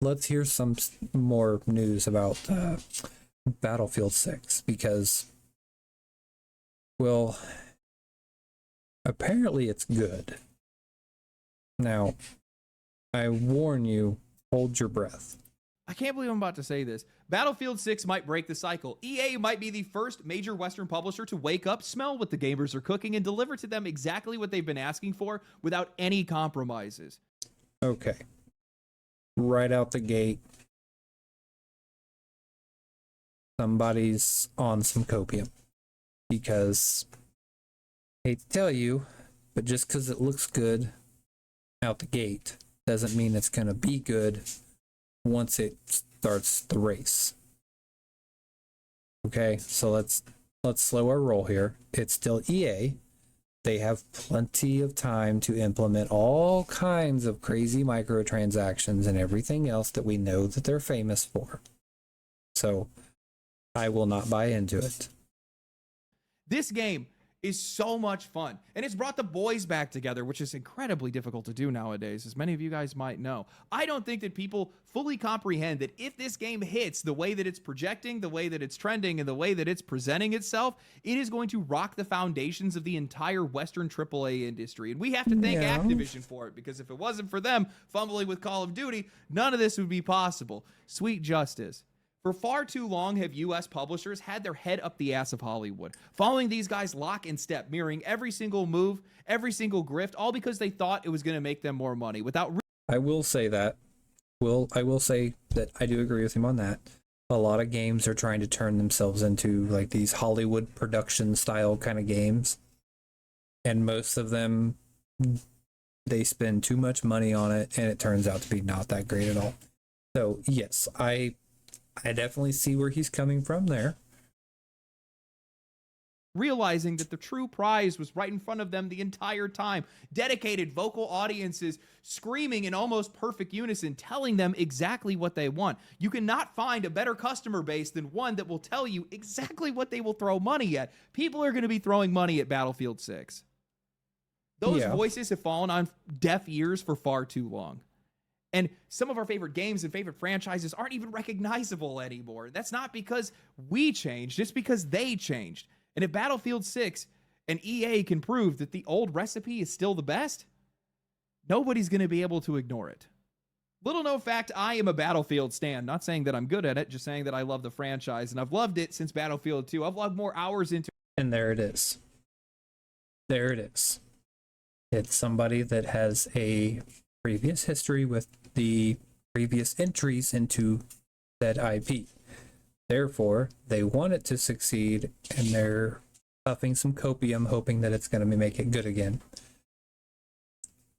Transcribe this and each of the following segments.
let's hear some more news about Battlefield 6 because, well, apparently it's good. Now, I warn you, hold your breath. I can't believe I'm about to say this. Battlefield 6 might break the cycle. EA might be the first major Western publisher to wake up, smell what the gamers are cooking, and deliver to them exactly what they've been asking for without any compromises. Okay. Right out the gate, somebody's on some copium. Because, I hate to tell you, but just because it looks good out the gate doesn't mean it's going to be good once it starts the race. Okay, so let's slow our roll here. It's still EA. They have plenty of time to implement all kinds of crazy microtransactions and everything else that we know that they're famous for. So I will not buy into it. This game is so much fun, and it's brought the boys back together, which is incredibly difficult to do nowadays, as many of you guys might know. I don't think that people fully comprehend that if this game hits the way that it's projecting, the way that it's trending, and the way that it's presenting itself, it is going to rock the foundations of the entire Western AAA industry. And we have to thank Activision for it, because if it wasn't for them fumbling with Call of Duty, none of this would be possible. Sweet justice. For far too long have US publishers had their head up the ass of Hollywood, following these guys lock and step, mirroring every single move, every single grift, all because they thought it was going to make them more money without... I will say that. I will say that I do agree with him on that. A lot of games are trying to turn themselves into like these Hollywood production style kind of games. And most of them, they spend too much money on it and it turns out to be not that great at all. So yes, I definitely see where he's coming from there. Realizing that the true prize was right in front of them the entire time. Dedicated vocal audiences screaming in almost perfect unison, telling them exactly what they want. You cannot find a better customer base than one that will tell you exactly what they will throw money at. People are going to be throwing money at Battlefield 6. Those voices have fallen on deaf ears for far too long. And some of our favorite games and favorite franchises aren't even recognizable anymore. That's not because we changed, it's because they changed. And if Battlefield 6 and EA can prove that the old recipe is still the best, nobody's going to be able to ignore it. Little known fact, I am a Battlefield stan. Not saying that I'm good at it, just saying that I love the franchise. And I've loved it since Battlefield 2. I've logged more hours into it. And there it is. There it is. It's somebody that has a previous history with the previous entries into that IP. Therefore, they want it to succeed, and they're puffing some copium, hoping that it's going to make it good again.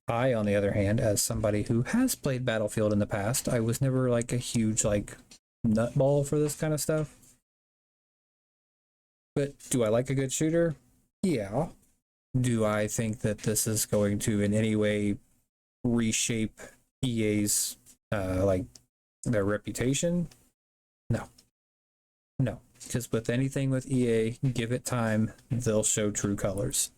I, on the other hand, as somebody who has played Battlefield in the past, I was never like a huge like nutball for this kind of stuff. But do I like a good shooter? Yeah. Do I think that this is going to in any way reshape EA's like their reputation? No, because with anything with EA, give it time, they'll show true colors.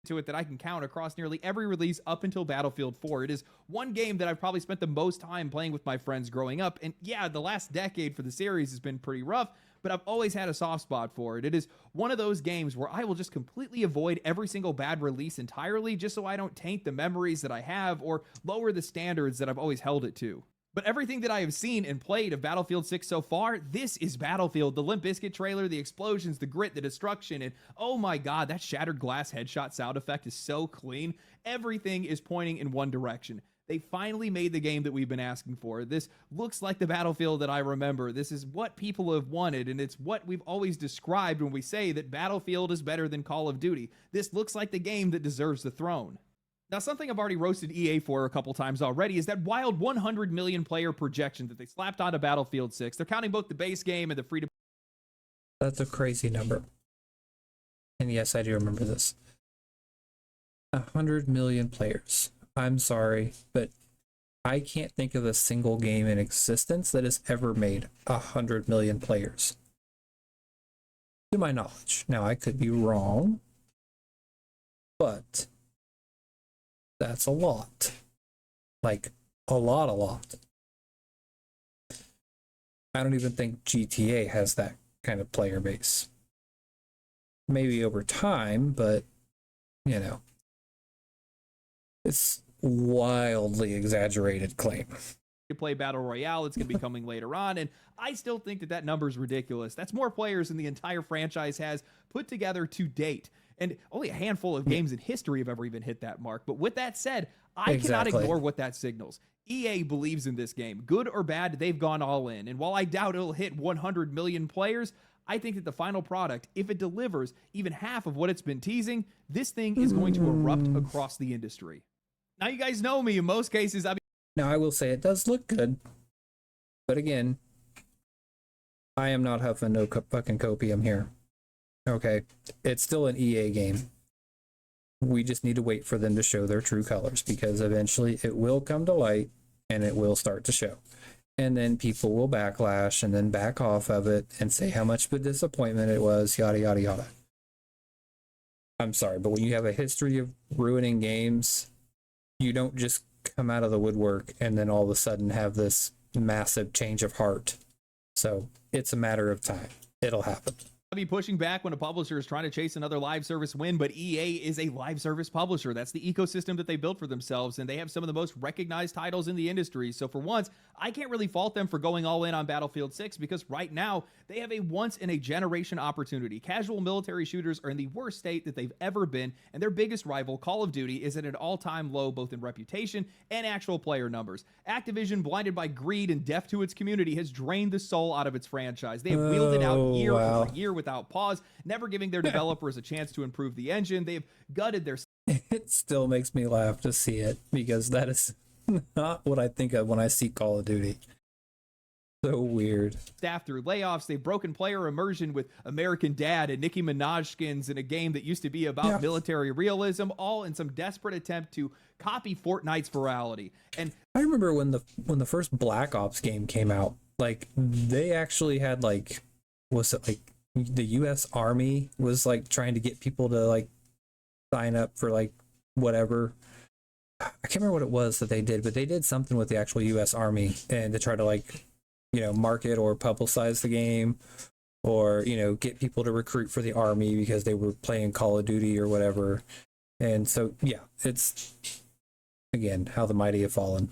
To it that I can count across nearly every release up until Battlefield 4. It is one game that I've probably spent the most time playing with my friends growing up. And yeah, the last decade for the series has been pretty rough, but I've always had a soft spot for it. It is one of those games where I will just completely avoid every single bad release entirely just so I don't taint the memories that I have or lower the standards that I've always held it to. But everything that I have seen and played of Battlefield 6 so far, this is Battlefield. The Limp Bizkit trailer, the explosions, the grit, the destruction, and oh my god, that shattered glass headshot sound effect is so clean. Everything is pointing in one direction. They finally made the game that we've been asking for. This looks like the Battlefield that I remember. This is what people have wanted, and it's what we've always described when we say that Battlefield is better than Call of Duty. This looks like the game that deserves the throne. Now, something I've already roasted EA for a couple times already is that wild 100 million player projection that they slapped onto Battlefield 6. They're counting both the base game and the free to... That's a crazy number. And yes, I do remember this. 100 million players. I'm sorry, but I can't think of a single game in existence that has ever made 100 million players. To my knowledge. Now, I could be wrong, but that's a lot. Like, a lot. I don't even think GTA has that kind of player base. Maybe over time, but you know, it's wildly exaggerated claim. To play Battle Royale, it's going to be coming later on, and I still think that number is ridiculous. That's more players than the entire franchise has put together to date, and only a handful of games in history have ever even hit that mark. But with that said, I cannot ignore what that signals. EA believes in this game. Good or bad, they've gone all in, and while I doubt it'll hit 100 million players, I think that the final product, if it delivers even half of what it's been teasing, this thing is going to erupt across the industry. Now, you guys know me. In most cases, Now, I will say it does look good, but again, I am not huffing no fucking copium here. Okay, it's still an EA game. We just need to wait for them to show their true colors, because eventually it will come to light and it will start to show. And then people will backlash and then back off of it and say how much of a disappointment it was, yada, yada, yada. I'm sorry, but when you have a history of ruining games, you don't just come out of the woodwork and then all of a sudden have this massive change of heart. So it's a matter of time. It'll happen. I'll be pushing back when a publisher is trying to chase another live service win, but EA is a live service publisher. That's the ecosystem that they built for themselves, and they have some of the most recognized titles in the industry. So for once, I can't really fault them for going all in on Battlefield 6, because right now they have a once-in-a-generation opportunity. Casual military shooters are in the worst state that they've ever been, and their biggest rival, Call of Duty, is at an all-time low both in reputation and actual player numbers. Activision, blinded by greed and deaf to its community, has drained the soul out of its franchise. They have wheeled it out year over year without pause, never giving their developers a chance to improve the engine. They've gutted their... It still makes me laugh to see it, because that is not what I think of when I see Call of Duty. So weird. Staff through layoffs. They've broken player immersion with American Dad and Nicki Minaj skins in a game that used to be about military realism, all in some desperate attempt to copy Fortnite's virality. And I remember when the first Black Ops game came out, like they actually had like, was it like the US Army was like trying to get people to like sign up for like whatever. I can't remember what it was that they did, but they did something with the actual US Army and to try to like, you know, market or publicize the game, or, you know, get people to recruit for the army because they were playing Call of Duty or whatever. And so, yeah, it's, again, how the mighty have fallen.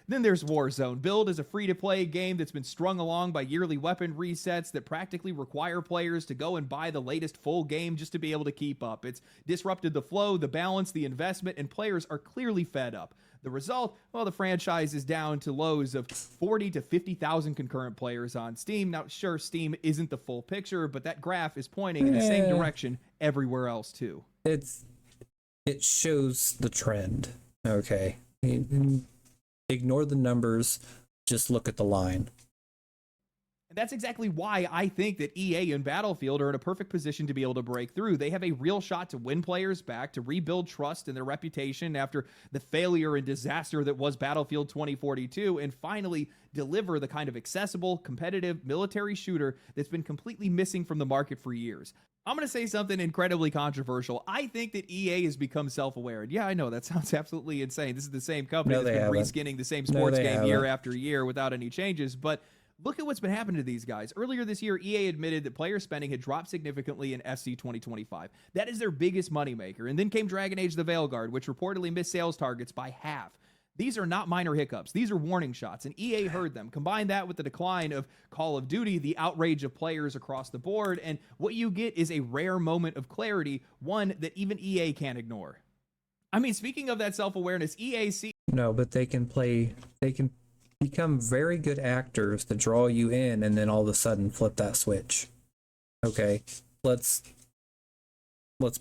Then there's Warzone. Billed as a free-to-play game that's been strung along by yearly weapon resets that practically require players to go and buy the latest full game just to be able to keep up. It's disrupted the flow, the balance, the investment, and players are clearly fed up. The result, well, the franchise is down to lows of 40 to 50,000 concurrent players on Steam. Now, sure, Steam isn't the full picture, but that graph is pointing in the same direction everywhere else, too. It shows the trend, okay? Ignore the numbers, just look at the line. And that's exactly why I think that EA and Battlefield are in a perfect position to be able to break through. They have a real shot to win players back, to rebuild trust in their reputation after the failure and disaster that was Battlefield 2042, and finally deliver the kind of accessible, competitive military shooter that's been completely missing from the market for years. I'm going to say something incredibly controversial. I think that EA has become self-aware. And yeah, I know that sounds absolutely insane. This is the same company that's been reskinning the same sports game year after year without any changes. But look at what's been happening to these guys. Earlier this year, EA admitted that player spending had dropped significantly in FC 2025. That is their biggest moneymaker. And then came Dragon Age: The Veilguard, which reportedly missed sales targets by half. These are not minor hiccups. These are warning shots, and EA heard them. Combine that with the decline of Call of Duty, the outrage of players across the board, and what you get is a rare moment of clarity, one that even EA can't ignore. I mean, speaking of that self-awareness, EA... No, but they can become very good actors to draw you in and then all of a sudden flip that switch. Okay, let's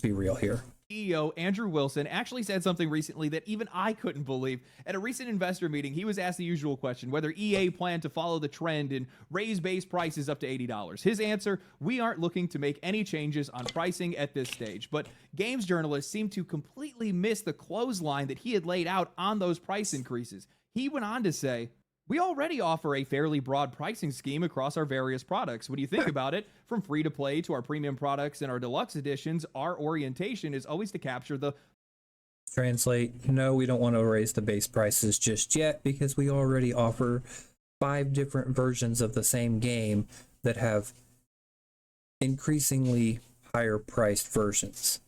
be real here. CEO Andrew Wilson actually said something recently that even I couldn't believe. At a recent investor meeting, he was asked the usual question, whether EA planned to follow the trend and raise base prices up to $80. His answer, we aren't looking to make any changes on pricing at this stage. But games journalists seem to completely miss the clothesline that he had laid out on those price increases. He went on to say, we already offer a fairly broad pricing scheme across our various products. When you think about it, from free to play to our premium products and our deluxe editions, our orientation is always to capture the... Translate, no, we don't want to raise the base prices just yet because we already offer 5 different versions of the same game that have increasingly higher priced versions.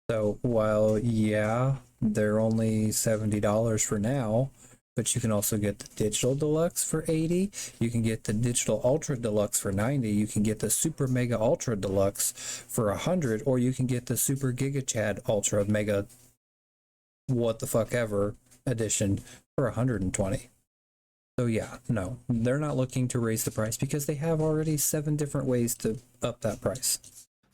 So while, yeah, they're only $70 for now, but you can also get the digital deluxe for $80. You can get the digital ultra deluxe for $90. You can get the super mega ultra deluxe for $100, or you can get the super giga chad ultra mega what the fuck ever edition for $120. So yeah, no, they're not looking to raise the price because they have already 7 different ways to up that price.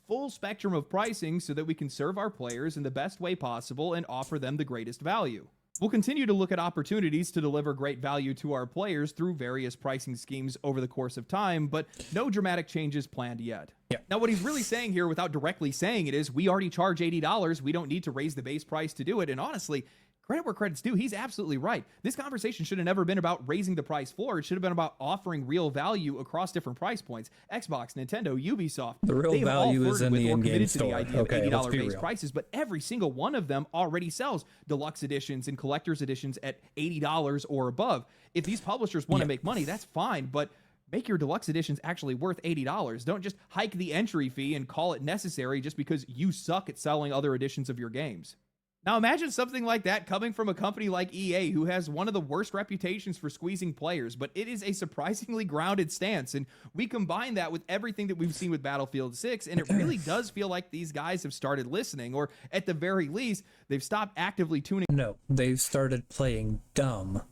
Full spectrum of pricing so that we can serve our players in the best way possible and offer them the greatest value. We'll continue to look at opportunities to deliver great value to our players through various pricing schemes over the course of time, but no dramatic changes planned yet. Yeah. Now, what he's really saying here, without directly saying it, is we already charge $80. We don't need to raise the base price to do it. And honestly, credit where credit's due, he's absolutely right. This conversation should have never been about raising the price floor. It should have been about offering real value across different price points. Xbox, Nintendo, Ubisoft. The real value is in the in-game store. The idea of $80 base real. prices, but every single one of them already sells deluxe editions and collector's editions at $80 or above. If these publishers want to make money, that's fine, but make your deluxe editions actually worth $80. Don't just hike the entry fee and call it necessary just because you suck at selling other editions of your games. Now imagine something like that coming from a company like EA, who has one of the worst reputations for squeezing players, but it is a surprisingly grounded stance. And we combine that with everything that we've seen with Battlefield 6, and it really does feel like these guys have started listening, or at the very least, they've stopped actively tuning. No, they've started playing dumb.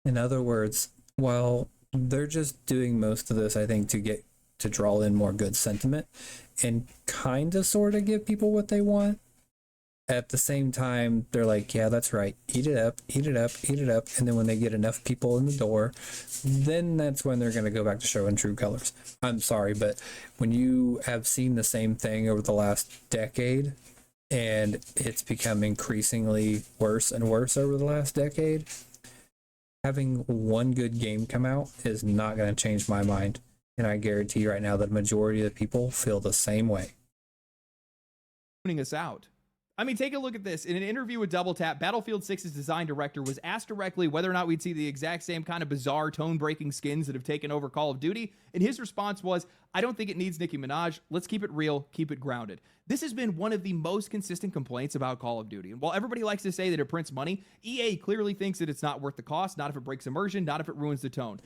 In other words, while they're just doing most of this, I think, to draw in more good sentiment and kind of sort of give people what they want. At the same time, they're like, yeah, that's right. Eat it up, eat it up, eat it up. And then when they get enough people in the door, then that's when they're going to go back to showing true colors. I'm sorry, but when you have seen the same thing over the last decade, and it's become increasingly worse and worse over the last decade, having one good game come out is not going to change my mind. And I guarantee you right now that the majority of the people feel the same way. Us out. I mean, take a look at this. In an interview with Double Tap, Battlefield 6's design director was asked directly whether or not we'd see the exact same kind of bizarre tone-breaking skins that have taken over Call of Duty, and his response was, I don't think it needs Nicki Minaj. Let's keep it real, keep it grounded. This has been one of the most consistent complaints about Call of Duty, and while everybody likes to say that it prints money, EA clearly thinks that it's not worth the cost, not if it breaks immersion, not if it ruins the tone.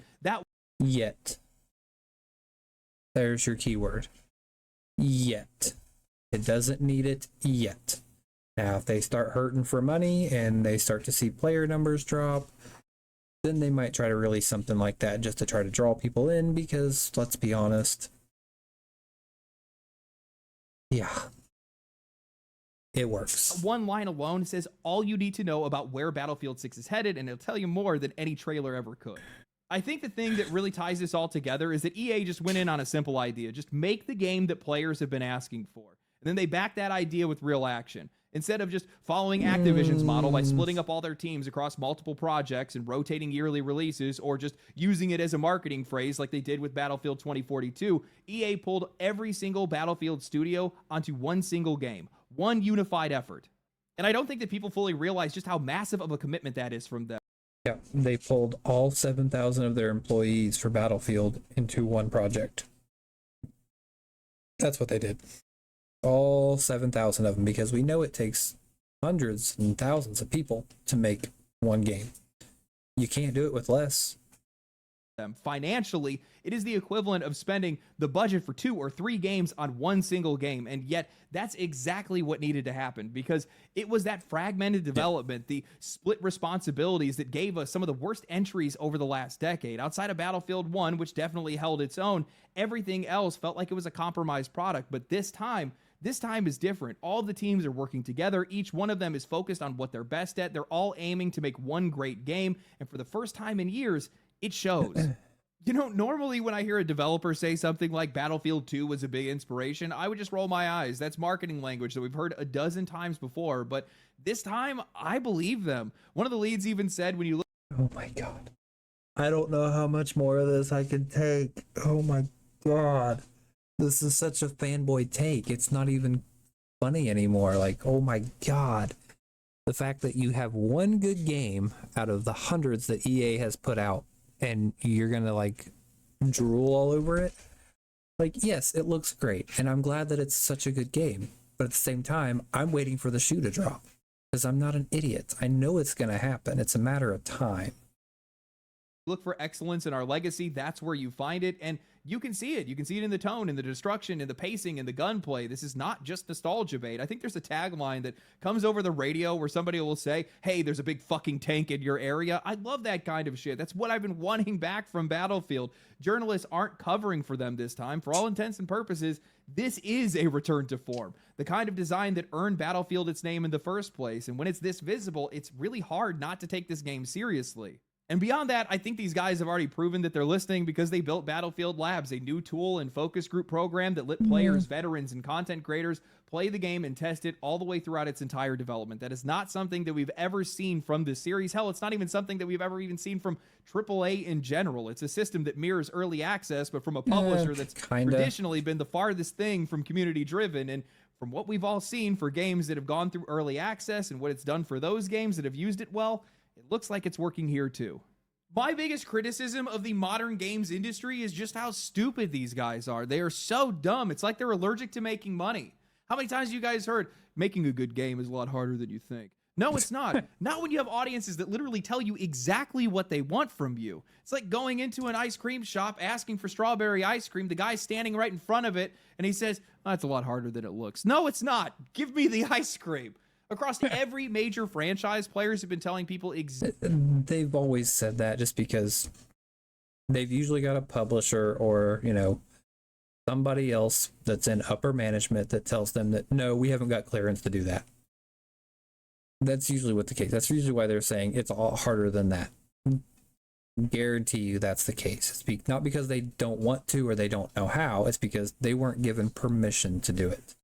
Yet. There's your keyword. Yet. It doesn't need it yet. Now, if they start hurting for money and they start to see player numbers drop, then they might try to release something like that just to try to draw people in, because, let's be honest, yeah, it works. One line alone says all you need to know about where Battlefield 6 is headed, and it'll tell you more than any trailer ever could. I think the thing that really ties this all together is that EA just went in on a simple idea. Just make the game that players have been asking for. And then they back that idea with real action. Instead of just following Activision's model by splitting up all their teams across multiple projects and rotating yearly releases, or just using it as a marketing phrase like they did with Battlefield 2042, EA pulled every single Battlefield studio onto one single game, one unified effort. And I don't think that people fully realize just how massive of a commitment that is from them. Yeah, they pulled all 7,000 of their employees for Battlefield into one project. That's what they did. All 7,000 of them, because we know it takes hundreds and thousands of people to make one game. You can't do it with less. Financially, it is the equivalent of spending the budget for 2 or 3 games on one single game, and yet that's exactly what needed to happen, because it was that fragmented development, the split responsibilities, that gave us some of the worst entries over the last decade. Outside of Battlefield 1, which definitely held its own, everything else felt like it was a compromised product. But this time is different. All the teams are working together. Each one of them is focused on what they're best at. They're all aiming to make one great game, and for the first time in years, it shows. You know, normally when I hear a developer say something like Battlefield 2 was a big inspiration, I would just roll my eyes. That's marketing language that we've heard a dozen times before, but this time, I believe them. One of the leads even said, when you look... Oh my God. I don't know how much more of this I can take. Oh my God. This is such a fanboy take. It's not even funny anymore. Like, oh my God. The fact that you have one good game out of the hundreds that EA has put out and you're gonna like drool all over it. Like, yes, it looks great, and I'm glad that it's such a good game. But at the same time, I'm waiting for the shoe to drop because I'm not an idiot. I know it's gonna happen. It's a matter of time. Look for excellence in our legacy, that's where you find it. And you can see it. You can see it in the tone, in the destruction, in the pacing, in the gunplay. This is not just nostalgia bait. I think there's a tagline that comes over the radio where somebody will say, hey, there's a big fucking tank in your area. I love that kind of shit. That's what I've been wanting back from Battlefield. Journalists aren't covering for them this time. For all intents and purposes, this is a return to form. The kind of design that earned Battlefield its name in the first place. And when it's this visible, it's really hard not to take this game seriously. And beyond that, I think these guys have already proven that they're listening because they built Battlefield Labs, a new tool and focus group program that let players, veterans, and content creators play the game and test it all the way throughout its entire development. That is not something that we've ever seen from this series. Hell, it's not even something that we've ever even seen from AAA in general. It's a system that mirrors early access, but from a publisher that's traditionally been the farthest thing from community-driven. And from what we've all seen for games that have gone through early access and what it's done for those games that have used it well, it looks like it's working here too. My biggest criticism of the modern games industry is just how stupid these guys are. They are so dumb. It's like they're allergic to making money. How many times have you guys heard, making a good game is a lot harder than you think? No, it's not. Not when you have audiences that literally tell you exactly what they want from you. It's like going into an ice cream shop, asking for strawberry ice cream. The guy's standing right in front of it, and he says, oh, that's a lot harder than it looks. No, it's not. Give me the ice cream. Across every major franchise, players have been telling people they've always said that just because they've usually got a publisher or, you know, somebody else that's in upper management that tells them that, no, we haven't got clearance to do that. That's usually what the case. That's usually why they're saying it's all harder than that. Guarantee you that's the case. It's not because they don't want to or they don't know how. It's because they weren't given permission to do it.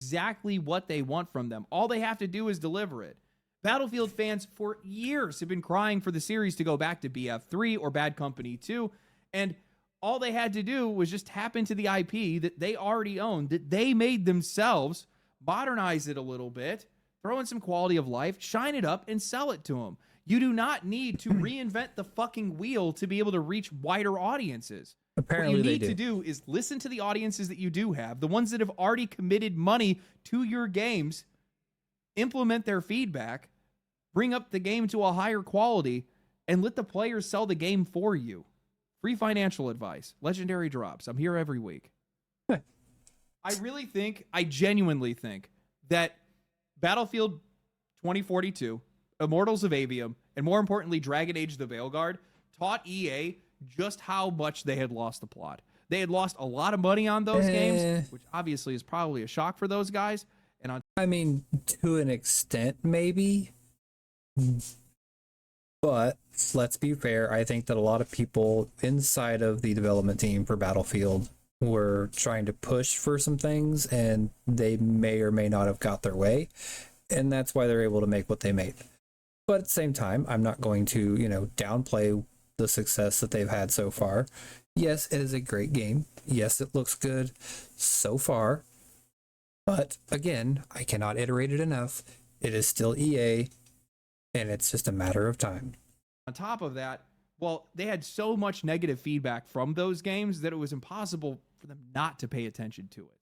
Exactly what they want from them. All they have to do is deliver it. Battlefield fans for years have been crying for the series to go back to BF3 or Bad Company 2, and all they had to do was just tap into the IP that they already owned, that they made themselves, modernize it a little bit, throw in some quality of life, shine it up, and sell it to them. You do not need to reinvent the fucking wheel to be able to reach wider audiences. Apparently what you need to do is listen to the audiences that you do have, the ones that have already committed money to your games, implement their feedback, bring up the game to a higher quality, and let the players sell the game for you. Free financial advice, legendary drops. I'm here every week. I genuinely think that Battlefield 2042, Immortals of Avium, and more importantly, Dragon Age the Veilguard taught EA just how much they had lost the plot. They had lost a lot of money on those games, which obviously is probably a shock for those guys. And I mean, to an extent, maybe. But let's be fair. I think that a lot of people inside of the development team for Battlefield were trying to push for some things, and they may or may not have got their way. And that's why they're able to make what they made. But at the same time, I'm not going to, you know, downplay the success that they've had so far. Yes, it is a great game. Yes, it looks good so far. But again, I cannot iterate it enough. It is still EA, and it's just a matter of time. On top of that, well, they had so much negative feedback from those games that it was impossible for them not to pay attention to it.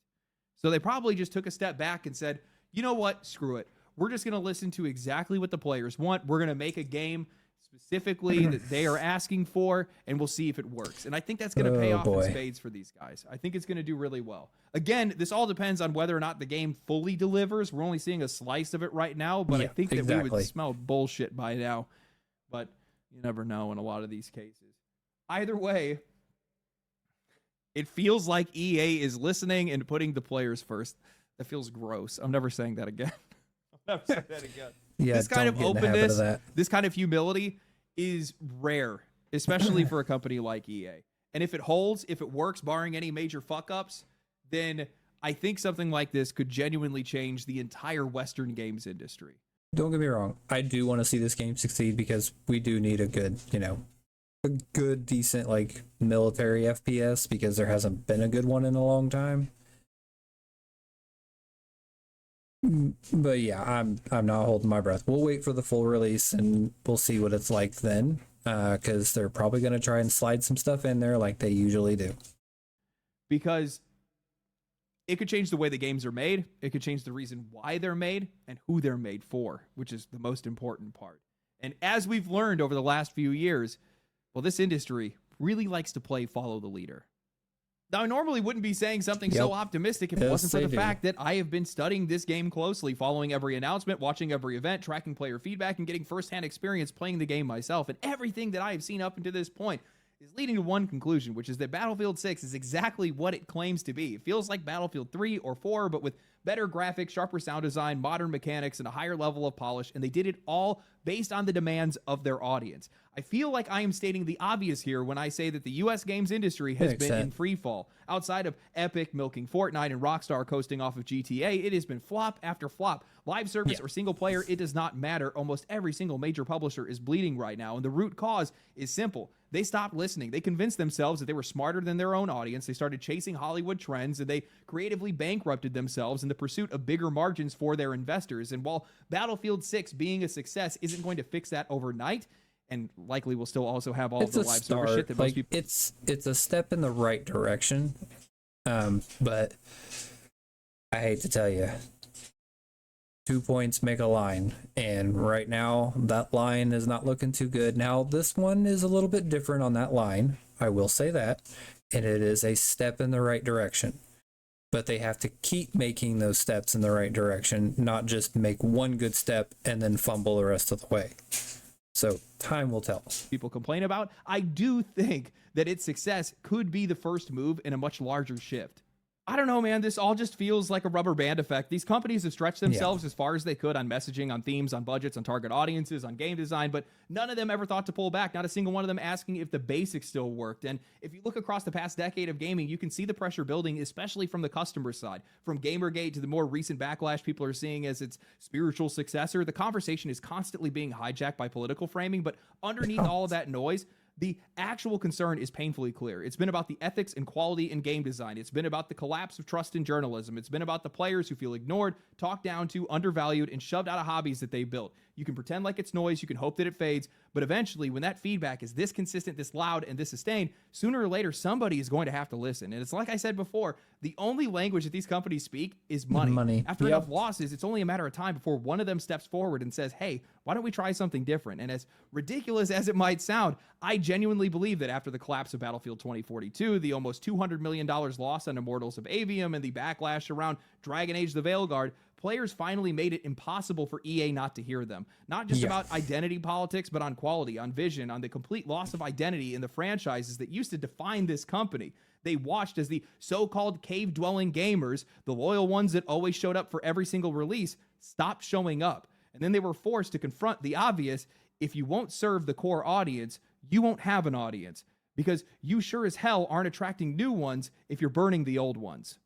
So they probably just took a step back and said, you know what, screw it. We're just going to listen to exactly what the players want. We're going to make a game specifically that they are asking for, and we'll see if it works. And I think that's going to pay off in spades for these guys. I think it's going to do really well. Again, this all depends on whether or not the game fully delivers. We're only seeing a slice of it right now, but I think that we would smell bullshit by now. But you never know in a lot of these cases. Either way, it feels like EA is listening and putting the players first. That feels gross. I'm never saying that again. I'm never saying that again. Yeah, this kind of openness, this kind of humility is rare, especially for a company like EA. And if it holds, if it works, barring any major fuck-ups, then I think something like this could genuinely change the entire Western games industry. Don't get me wrong. I do want to see this game succeed because we do need a good, you know, a good, decent, like, military FPS because there hasn't been a good one in a long time. But yeah, I'm not holding my breath. We'll wait for the full release and we'll see what it's like then. because they're probably going to try and slide some stuff in there like they usually do. Because it could change the way the games are made. It could change the reason why they're made and who they're made for, which is the most important part. And as we've learned over the last few years, well, this industry really likes to play follow the leader. Now, I normally wouldn't be saying something so optimistic if it wasn't for the fact that I have been studying this game closely, following every announcement, watching every event, tracking player feedback, and getting firsthand experience playing the game myself. And everything that I have seen up until this point is leading to one conclusion, which is that Battlefield 6 is exactly what it claims to be. It feels like Battlefield 3 or 4, but with better graphics, sharper sound design, modern mechanics, and a higher level of polish, and they did it all based on the demands of their audience. I feel like I am stating the obvious here when I say that the US games industry has been in free fall. Outside of Epic milking Fortnite and Rockstar coasting off of GTA, it has been flop after flop. Live service or single player, it does not matter. Almost every single major publisher is bleeding right now, and the root cause is simple. They stopped listening. They convinced themselves that they were smarter than their own audience. They started chasing Hollywood trends, and they creatively bankrupted themselves in the pursuit of bigger margins for their investors. And while Battlefield 6 being a success isn't going to fix that overnight, and likely will still also have all of the live service shit that most people... It's a step in the right direction, but I hate to tell you, 2 points make a line, and right now that line is not looking too good. Now this one is a little bit different on that line, I will say that, and it is a step in the right direction, but they have to keep making those steps in the right direction, not just make one good step and then fumble the rest of the way. So time will tell. People complain about. I do think that its success could be the first move in a much larger shift. I don't know, man. This all just feels like a rubber band effect. These companies have stretched themselves as far as they could on messaging, on themes, on budgets, on target audiences, on game design, but none of them ever thought to pull back. Not a single one of them asking if the basics still worked. And if you look across the past decade of gaming, you can see the pressure building, especially from the customer side. From Gamergate to the more recent backlash people are seeing as its spiritual successor, the conversation is constantly being hijacked by political framing, but underneath all of that noise, the actual concern is painfully clear. It's been about the ethics and quality in game design. It's been about the collapse of trust in journalism. It's been about the players who feel ignored, talked down to, undervalued, and shoved out of hobbies that they built. You can pretend like it's noise, you can hope that it fades, but eventually when that feedback is this consistent, this loud, and this sustained, sooner or later somebody is going to have to listen. And it's like I said before, the only language that these companies speak is money. After enough losses, it's only a matter of time before one of them steps forward and says, hey, why don't we try something different? And as ridiculous as it might sound, I genuinely believe that after the collapse of Battlefield 2042, the almost $200 million lost on Immortals of Avium, and the backlash around Dragon Age the Veilguard, players finally made it impossible for EA not to hear them. Not just about identity politics, but on quality, on vision, on the complete loss of identity in the franchises that used to define this company. They watched as the so-called cave-dwelling gamers, the loyal ones that always showed up for every single release, stopped showing up. And then they were forced to confront the obvious: if you won't serve the core audience, you won't have an audience. Because you sure as hell aren't attracting new ones if you're burning the old ones.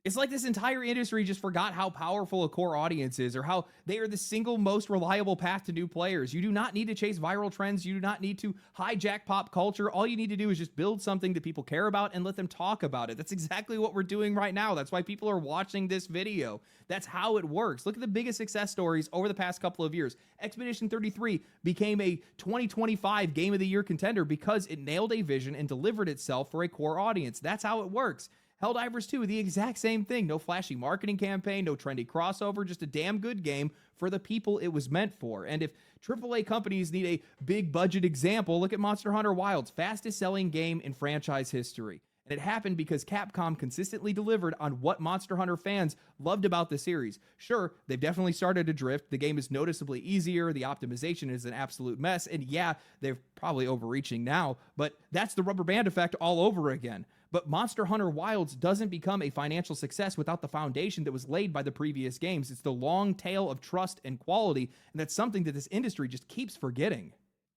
It's like this entire industry just forgot how powerful a core audience is, or how they are the single most reliable path to new players. You do not need to chase viral trends. You do not need to hijack pop culture. All you need to do is just build something that people care about and let them talk about it. That's exactly what we're doing right now. That's why people are watching this video. That's how it works. Look at the biggest success stories over the past couple of years. Expedition 33 became a 2025 Game of the Year contender because it nailed a vision and delivered itself for a core audience. That's how it works. Helldivers 2, the exact same thing. No flashy marketing campaign, no trendy crossover, just a damn good game for the people it was meant for. And if AAA companies need a big budget example, look at Monster Hunter Wilds, fastest selling game in franchise history. And it happened because Capcom consistently delivered on what Monster Hunter fans loved about the series. Sure, they've definitely started to drift. The game is noticeably easier. The optimization is an absolute mess. And yeah, they're probably overreaching now, but that's the rubber band effect all over again. But Monster Hunter Wilds doesn't become a financial success without the foundation that was laid by the previous games. It's the long tail of trust and quality, and that's something that this industry just keeps forgetting.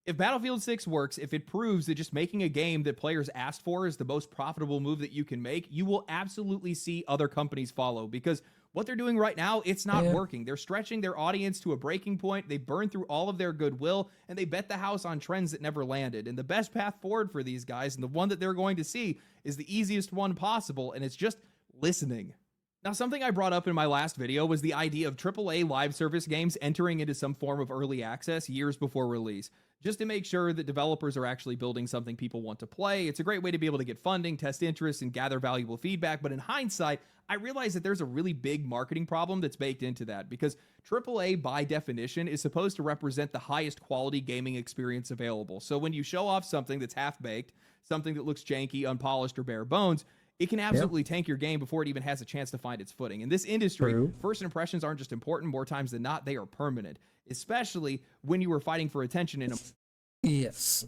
If Battlefield 6 works, if it proves that just making a game that players asked for is the most profitable move that you can make, you will absolutely see other companies follow, because what they're doing right now, it's not working. They're stretching their audience to a breaking point. They burn through all of their goodwill, and they bet the house on trends that never landed. And the best path forward for these guys, and the one that they're going to see, is the easiest one possible, and it's just listening. Now, something I brought up in my last video was the idea of AAA live service games entering into some form of early access years before release, just to make sure that developers are actually building something people want to play. It's a great way to be able to get funding, test interest, and gather valuable feedback. But in hindsight, I realized that there's a really big marketing problem that's baked into that, because AAA, by definition, is supposed to represent the highest quality gaming experience available. So when you show off something that's half-baked, something that looks janky, unpolished, or bare bones, it can absolutely tank your game before it even has a chance to find its footing. In this industry, first impressions aren't just important. More times than not, they are permanent, especially when you are fighting for attention in a... Yes,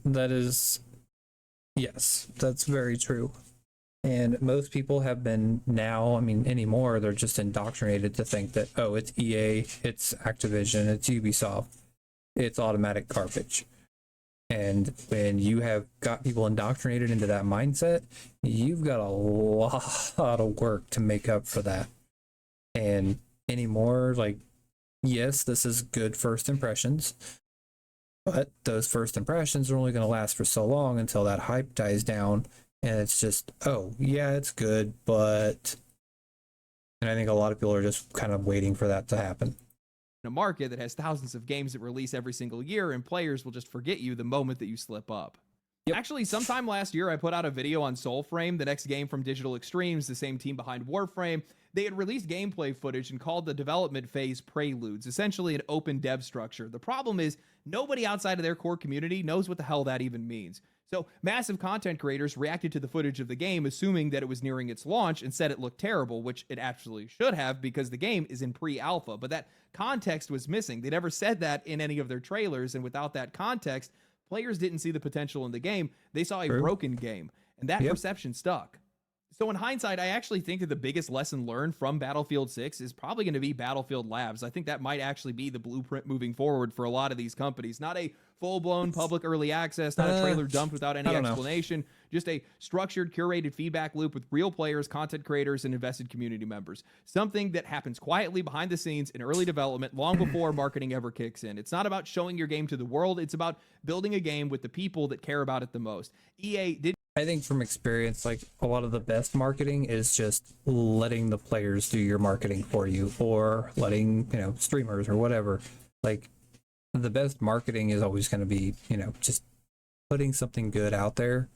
that's very true. And most people have been now, I mean, anymore, they're just indoctrinated to think that, oh, it's EA, it's Activision, it's Ubisoft, it's automatic garbage. And when you have got people indoctrinated into that mindset, you've got a lot of work to make up for that. And anymore, like, yes, this is good first impressions, but those first impressions are only going to last for so long until that hype dies down. And it's just, oh, yeah, it's good, but... And I think a lot of people are just kind of waiting for that to happen. A market that has thousands of games that release every single year, and players will just forget you the moment that you slip up. Yep. Actually, sometime last year, I put out a video on Soulframe, the next game from Digital Extremes, the same team behind Warframe. They had released gameplay footage and called the development phase Preludes, essentially an open dev structure. The problem is, nobody outside of their core community knows what the hell that even means. So massive content creators reacted to the footage of the game, assuming that it was nearing its launch, and said it looked terrible, which it actually should have, because the game is in pre-alpha. But that context was missing. They never said that in any of their trailers, and without that context, players didn't see the potential in the game. They saw a broken game, and that perception stuck. So in hindsight, I actually think that the biggest lesson learned from Battlefield 6 is probably going to be Battlefield Labs. I think that might actually be the blueprint moving forward for a lot of these companies. Not a full-blown public early access, not a trailer dumped without any explanation, just a structured, curated feedback loop with real players, content creators, and invested community members. Something that happens quietly behind the scenes in early development, long before marketing ever kicks in. It's not about showing your game to the world. It's about building a game with the people that care about it the most. EA did... I think from experience, like, a lot of the best marketing is just letting the players do your marketing for you, or letting, you know, streamers or whatever. Like, the best marketing is always going to be, you know, just putting something good out there.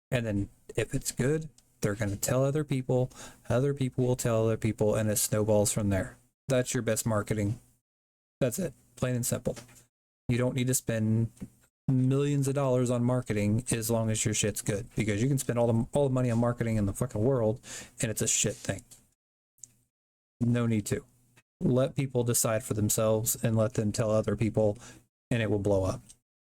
And then if it's good, they're going to tell other people will tell other people, and it snowballs from there. That's your best marketing. That's it. Plain and simple. You don't need to spend millions of dollars on marketing as long as your shit's good, because you can spend all the money on marketing in the fucking world and it's a shit thing. No need to. Let people decide for themselves and let them tell other people, and it will blow up.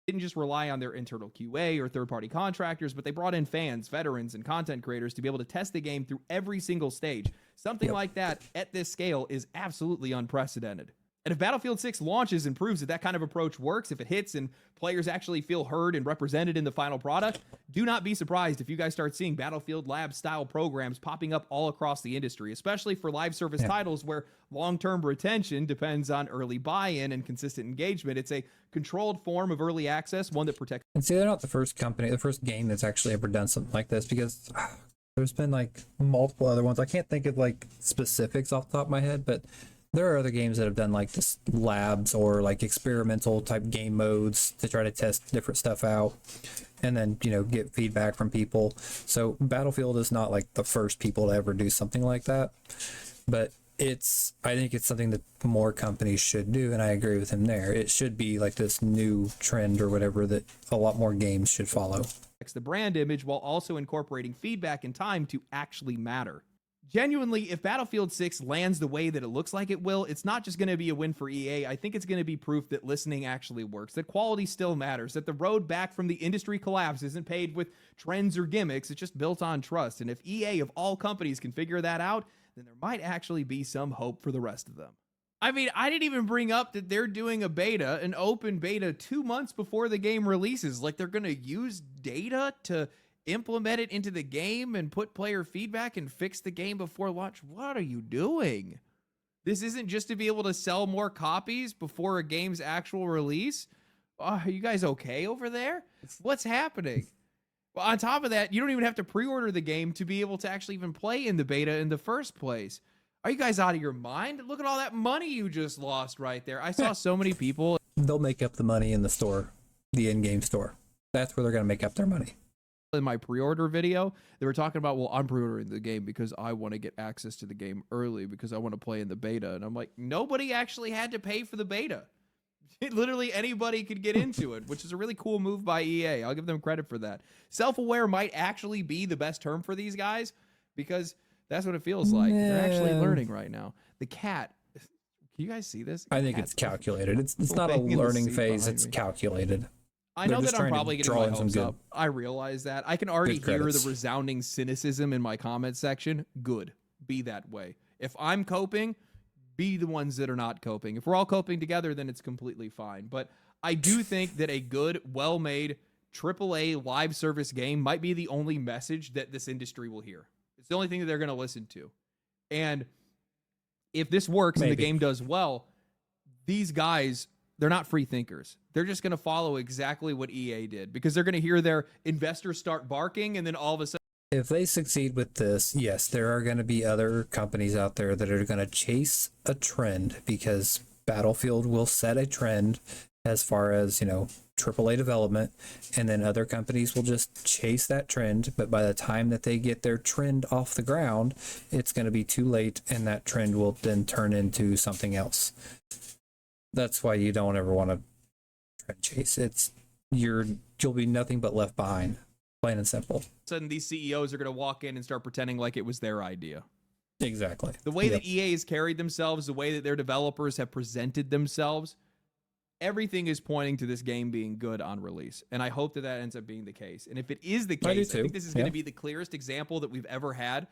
Didn't just rely on their internal QA or third-party contractors, but they brought in fans, veterans, and content creators to be able to test the game through every single stage. Something like that at this scale is absolutely unprecedented. And if Battlefield 6 launches and proves that that kind of approach works, if it hits and players actually feel heard and represented in the final product, do not be surprised if you guys start seeing Battlefield Lab-style programs popping up all across the industry, especially for live service titles where long-term retention depends on early buy-in and consistent engagement. It's a controlled form of early access, one that protects... And see, they're not the first game that's actually ever done something like this, because there's been, like, multiple other ones. I can't think of, like, specifics off the top of my head, but there are other games that have done, like, this labs or, like, experimental type game modes to try to test different stuff out and then, you know, get feedback from people. So Battlefield is not, like, the first people to ever do something like that, but I think it's something that more companies should do, and I agree with him there. It should be like this new trend or whatever that a lot more games should follow. The brand image while also incorporating feedback and time to actually matter. Genuinely, if Battlefield 6 lands the way that it looks like it will, it's not just going to be a win for EA. I think it's going to be proof that listening actually works, that quality still matters, that the road back from the industry collapse isn't paved with trends or gimmicks. It's just built on trust. And if EA, of all companies, can figure that out, then there might actually be some hope for the rest of them. I mean, I didn't even bring up that they're doing a beta, an open beta, 2 months before the game releases. Like, they're going to use data to implement it into the game and put player feedback and fix the game before launch. What are you doing? This isn't just to be able to sell more copies before a game's actual release. Are you guys okay over there? What's happening? Well, on top of that, you don't even have to pre-order the game to be able to actually even play in the beta in the first place. Are you guys out of your mind? Look at all that money you just lost right there. I saw so many people They'll make up the money in the store, the in-game store. That's where they're going to make up their money. in my pre-order video. They were talking about, well, I'm pre-ordering the game because I want to get access to the game early because I want to play in the beta. And I'm like, nobody actually had to pay for the beta. Literally anybody could get into it, which is a really cool move by EA. I'll give them credit for that. Self-aware might actually be the best term for these guys because that's what it feels like. They're actually learning right now. The cat. Can you guys see this? I think it's calculated. It's not a learning phase. It's calculated. I know that I'm probably getting my hopes up. I realize that. I can already hear the resounding cynicism in my comment section. Good. Be that way. If I'm coping, be the ones that are not coping. If we're all coping together, then it's completely fine. But I do think that a good, well-made AAA live service game might be the only message that this industry will hear. It's the only thing that they're going to listen to. And if this works and the game does well, these guys, they're not free thinkers. They're just going to follow exactly what EA did because they're going to hear their investors start barking and then all of a sudden. If they succeed with this, yes, there are going to be other companies out there that are going to chase a trend because Battlefield will set a trend as far as, AAA development, and then other companies will just chase that trend. But by the time that they get their trend off the ground, it's going to be too late, and that trend will then turn into something else. That's why you don't ever want to trend chase. You'll be nothing but left behind, plain and simple. Sudden, these CEOs are going to walk in and start pretending like it was their idea. Exactly. The way that EA has carried themselves, the way that their developers have presented themselves, everything is pointing to this game being good on release. And I hope that that ends up being the case. And if it is the case, I think this is going to be the clearest example that we've ever had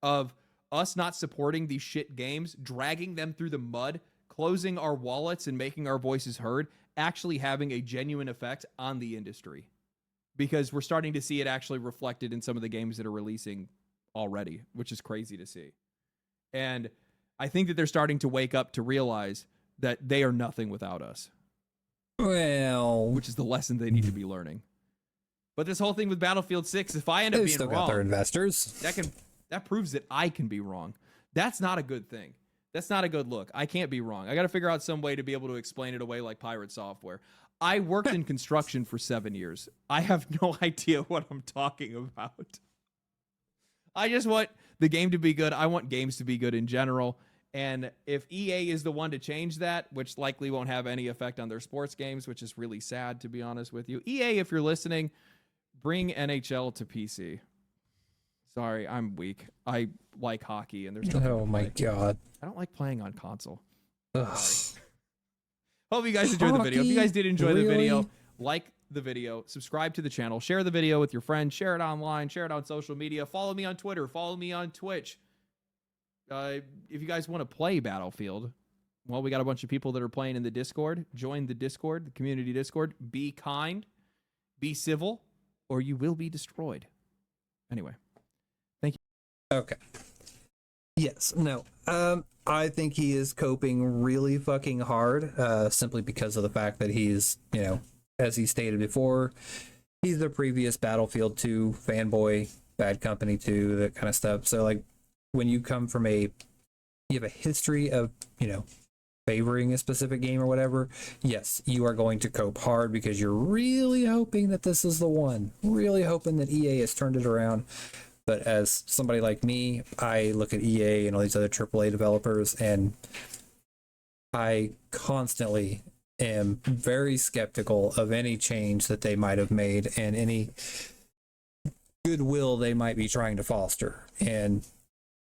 of us not supporting these shit games, dragging them through the mud, closing our wallets and making our voices heard, actually having a genuine effect on the industry. Because we're starting to see it actually reflected in some of the games that are releasing already, which is crazy to see. And I think that they're starting to wake up to realize that they are nothing without us. Well, which is the lesson they need to be learning. But this whole thing with Battlefield 6, if I end up being wrong, got their investors. That proves that I can be wrong. That's not a good thing. That's not a good look. I can't be wrong. I got to figure out some way to be able to explain it away like pirate software. I worked in construction for 7 years. I have no idea what I'm talking about. I just want the game to be good. I want games to be good in general. And if EA is the one to change that, which likely won't have any effect on their sports games, which is really sad, to be honest with you. EA, if you're listening, bring NHL to PC. Sorry, I'm weak. I like hockey, and there's nothing oh my god. I don't like playing on console. Hope you guys enjoyed the video. If you guys did enjoy the video, like the video, subscribe to the channel, share the video with your friends, share it online, share it on social media, follow me on Twitter, follow me on Twitch. If you guys want to play Battlefield, well, we got a bunch of people that are playing in the Discord. Join the Discord, the community Discord. Be kind, be civil, or you will be destroyed. Anyway, thank you. Okay. Yes. No. I think he is coping really fucking hard, simply because of the fact that he's, as he stated before, he's the previous Battlefield 2 fanboy, Bad Company 2, that kind of stuff. So, like, when you come from you have a history of, favoring a specific game or whatever, yes, you are going to cope hard because you're really hoping that this is the one, really hoping that EA has turned it around. But as somebody like me, I look at EA and all these other AAA developers, and I constantly am very skeptical of any change that they might have made and any goodwill they might be trying to foster. And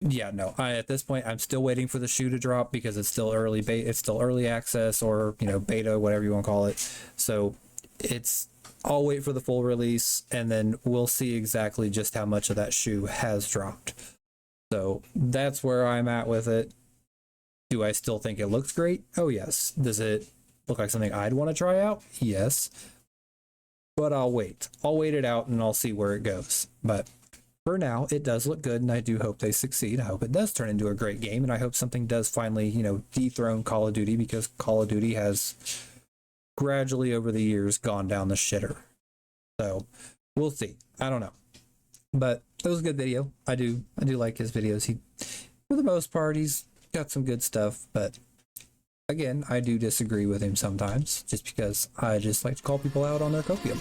yeah, no, at this point, I'm still waiting for the shoe to drop because it's still early it's still early access, or, beta, whatever you want to call it. So I'll wait for the full release, and then we'll see exactly just how much of that shoe has dropped. So that's where I'm at with it. Do I still think it looks great? Oh, yes. Does it look like something I'd want to try out? Yes. But I'll wait. I'll wait it out, and I'll see where it goes. But for now, it does look good, and I do hope they succeed. I hope it does turn into a great game, and I hope something does finally, dethrone Call of Duty, because Call of Duty has gradually over the years gone down the shitter. So we'll see. I don't know, but it was a good video. I do like his videos. For the most part, he's got some good stuff, but again, I do disagree with him sometimes, just because I just like to call people out on their copium.